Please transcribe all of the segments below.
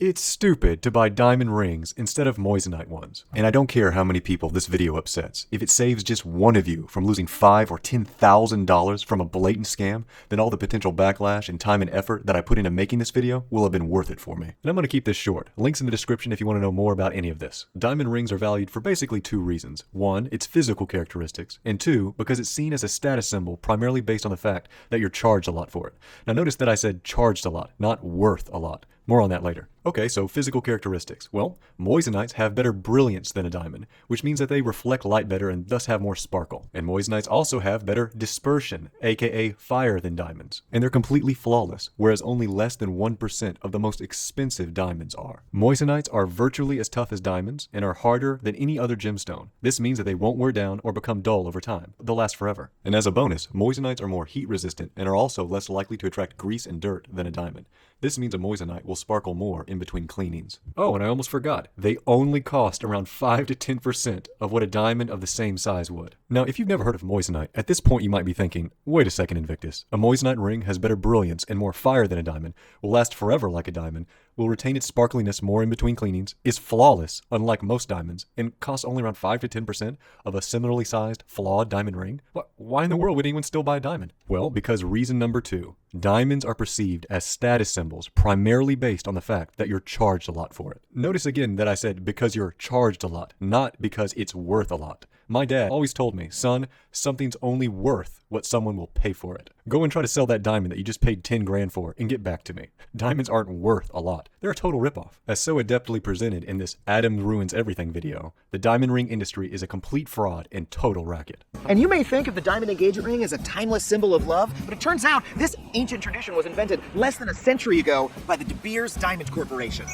It's stupid to buy diamond rings instead of moissanite ones. And I don't care how many people this video upsets. If it saves just one of you from losing $5,000 or $10,000 from a blatant scam, then all the potential backlash and time and effort that I put into making this video will have been worth it for me. And I'm going to keep this short. Links in the description if you want to know more about any of this. Diamond rings are valued for basically two reasons. One, its physical characteristics. And two, because it's seen as a status symbol primarily based on the fact that you're charged a lot for it. Now notice that I said charged a lot, not worth a lot. More on that later. Okay, so physical characteristics. Well, moissanites have better brilliance than a diamond, which means that they reflect light better and thus have more sparkle. And moissanites also have better dispersion, aka fire, than diamonds. And they're completely flawless, whereas only less than 1% of the most expensive diamonds are. Moissanites are virtually as tough as diamonds and are harder than any other gemstone. This means that they won't wear down or become dull over time. They'll last forever. And as a bonus, moissanites are more heat resistant and are also less likely to attract grease and dirt than a diamond. This means a moissanite will sparkle more in between cleanings. Oh, and I almost forgot. They only cost around 5 to 10% of what a diamond of the same size would. Now, if you've never heard of moissanite, at this point you might be thinking, wait a second, Invictus. A moissanite ring has better brilliance and more fire than a diamond, will last forever like a diamond, will retain its sparkliness more in between cleanings, is flawless, unlike most diamonds, and costs only around 5 to 10% of a similarly sized, flawed diamond ring? Why in the world would anyone still buy a diamond? Well, because reason number 2. Diamonds are perceived as status symbols primarily based on the fact that you're charged a lot for it. Notice again that I said because you're charged a lot, not because it's worth a lot. My dad always told me, son, something's only worth what someone will pay for it. Go and try to sell that diamond that you just paid 10 grand for and get back to me. Diamonds aren't worth a lot. They're a total ripoff. As so adeptly presented in this Adam Ruins Everything video, the diamond ring industry is a complete fraud and total racket. And you may think of the diamond engagement ring as a timeless symbol of love, but it turns out this ancient tradition was invented less than a century ago by the De Beers Diamond Corporation.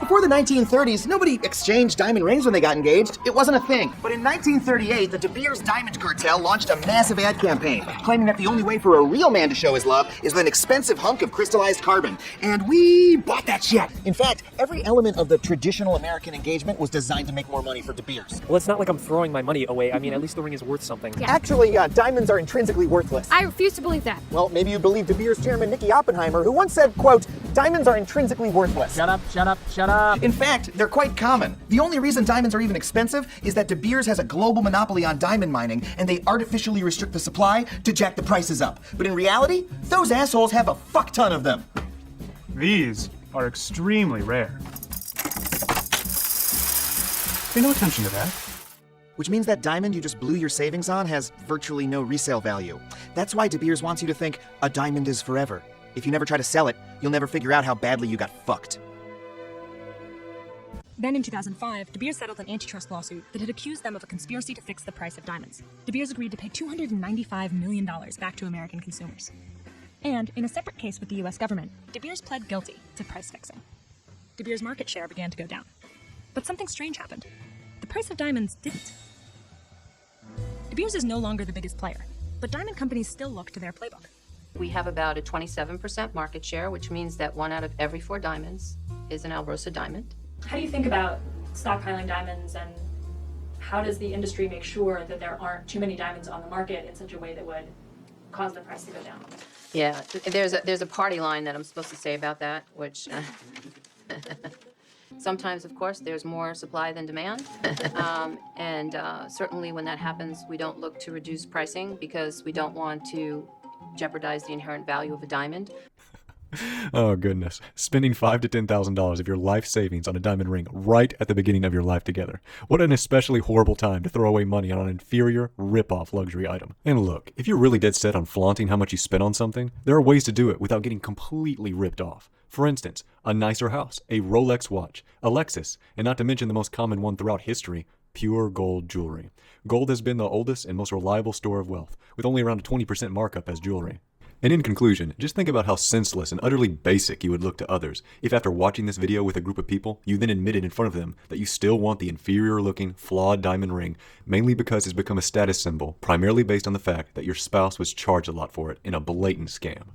Before the 1930s, nobody exchanged diamond rings when they got engaged. It wasn't a thing. But in 1938, the De Beers Diamond Cartel launched a massive ad campaign, claiming that the only way for a real man to show his love is with an expensive hunk of crystallized carbon. And we bought that shit. In fact, every element of the traditional American engagement was designed to make more money for De Beers. Well, it's not like I'm throwing my money away. I mean, at least the ring is worth something. Yeah. Actually, diamonds are intrinsically worthless. I refuse to believe that. Well, maybe you believe De Beers chairman Nicky Oppenheimer, who once said, quote, "Diamonds are intrinsically worthless." Shut up, shut up, shut up. In fact, they're quite common. The only reason diamonds are even expensive is that De Beers has a global monopoly on diamond mining, and they artificially restrict the supply to jack the prices up. But in reality, those assholes have a fuck ton of them. These are extremely rare. Pay no attention to that. Which means that diamond you just blew your savings on has virtually no resale value. That's why De Beers wants you to think a diamond is forever. If you never try to sell it, you'll never figure out how badly you got fucked. Then in 2005, De Beers settled an antitrust lawsuit that had accused them of a conspiracy to fix the price of diamonds. De Beers agreed to pay $295 million back to American consumers. And in a separate case with the US government, De Beers pled guilty to price fixing. De Beers' market share began to go down. But something strange happened. The price of diamonds didn't. De Beers is no longer the biggest player, but diamond companies still look to their playbook. We have about a 27% market share, which means that 1 out of every 4 diamonds is an Alrosa diamond. How do you think about stockpiling diamonds, and how does the industry make sure that there aren't too many diamonds on the market in such a way that would cause the price to go down? Yeah, there's a party line that I'm supposed to say about that, which sometimes, of course, there's more supply than demand. And certainly when that happens, we don't look to reduce pricing because we don't want to jeopardize the inherent value of a diamond. Oh goodness. Spending $5,000 to $10,000 of your life savings on a diamond ring right at the beginning of your life together. What an especially horrible time to throw away money on an inferior, rip-off luxury item. And look, if you're really dead set on flaunting how much you spent on something, there are ways to do it without getting completely ripped off. For instance, a nicer house, a Rolex watch, a Lexus, and not to mention the most common one throughout history, pure gold jewelry. Gold has been the oldest and most reliable store of wealth, with only around a 20% markup as jewelry. And in conclusion, just think about how senseless and utterly basic you would look to others if after watching this video with a group of people, you then admitted in front of them that you still want the inferior looking, flawed diamond ring, mainly because it's become a status symbol, primarily based on the fact that your spouse was charged a lot for it in a blatant scam.